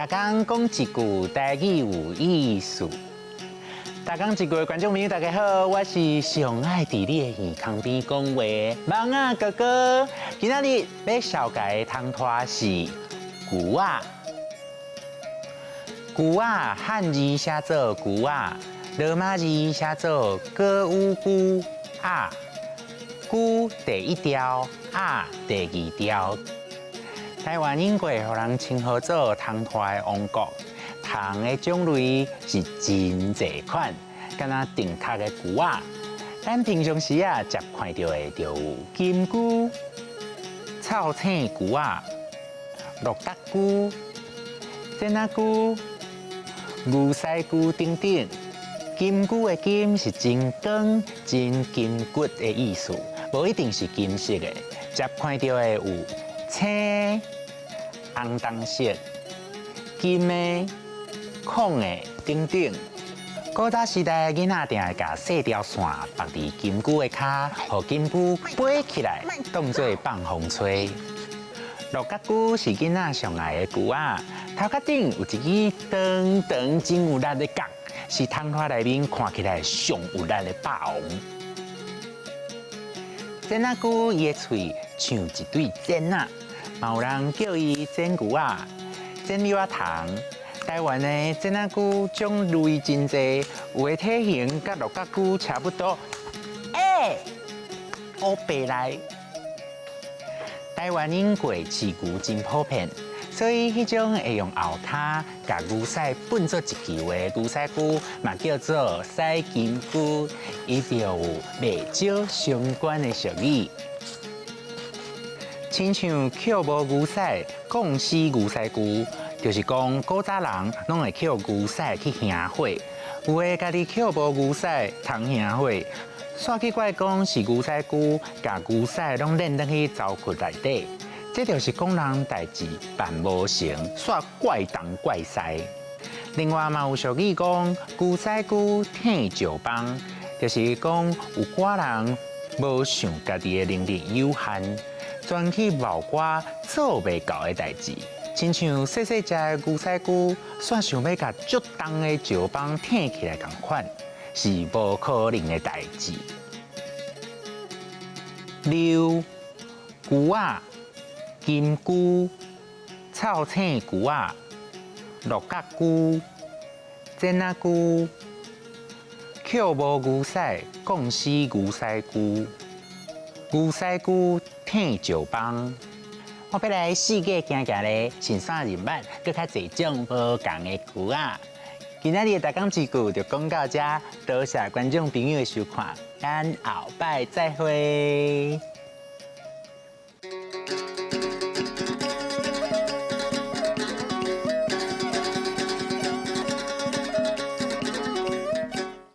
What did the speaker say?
大家讲一句台语有意思。大家一句的观众朋友，大家好，我是上爱伫你的耳康边讲话的芒啊哥哥。今仔日要绍介的汤拖是牛仔。牛仔汉字写做牛仔，罗马字写做歌乌姑啊。姑第一条，啊第二条。台湾英国互人称号做汤拖的王国。糖的种类是真济款，敢若定壳的牛仔，咱平常时啊，常看到的就有金菇、草青牛仔、鹿角菇、煎仔菇、牛屎菇等等。金菇的金是真光、真金骨的意思，无一定是金色的。常看到的有青、红橙色、金的。孔的等等，古早时代囡仔定会甲细条线绑伫金菇的骹，互金菇飞起来，当做放风吹。鹿角菇是囡仔上爱的菇仔，头壳顶有一支长长真有力的角，是汤拖内面看起来上有力的霸王。煎仔菇伊的喙像一对剪仔，嘛有人叫伊煎牛仔、煎柳仔糖。台湾的煎仔菇种类真济，有的体型甲鹿角菇差不多。乌白来。台湾因过饲牛真普遍，所以迄种会用后骹甲牛屎混做一球的牛屎菇，嘛叫做屎金菇，伊就有袂少相关的俗语。亲像捡无牛屎，讲死牛屎菇。就是讲，古早人拢会捡牛屎去烘火，有诶家己捡无牛屎通烘火，煞奇怪讲是牛屎菇，甲牛屎拢炼入去沼窟内底，这就是讲人代志办无成，煞怪东怪西。另外嘛有俗语讲，牛屎菇舔石棒，就是讲有寡人无想家己诶能力有限，专去冒寡做袂到诶代志。亲像细细只的牛屎菇，煞想要甲足重的石棒舔起来共款，是无可能的代志。牛、牛仔、金菇、草青牛仔、鹿角菇、煎仔菇、捡无牛屎，讲死牛屎菇、牛屎菇舔石棒。我要来世界行行咧，先选入版，搁较侪种无同的菇仔。今仔日大讲一句就讲到这，多谢观众朋友的收看，咱后摆再会。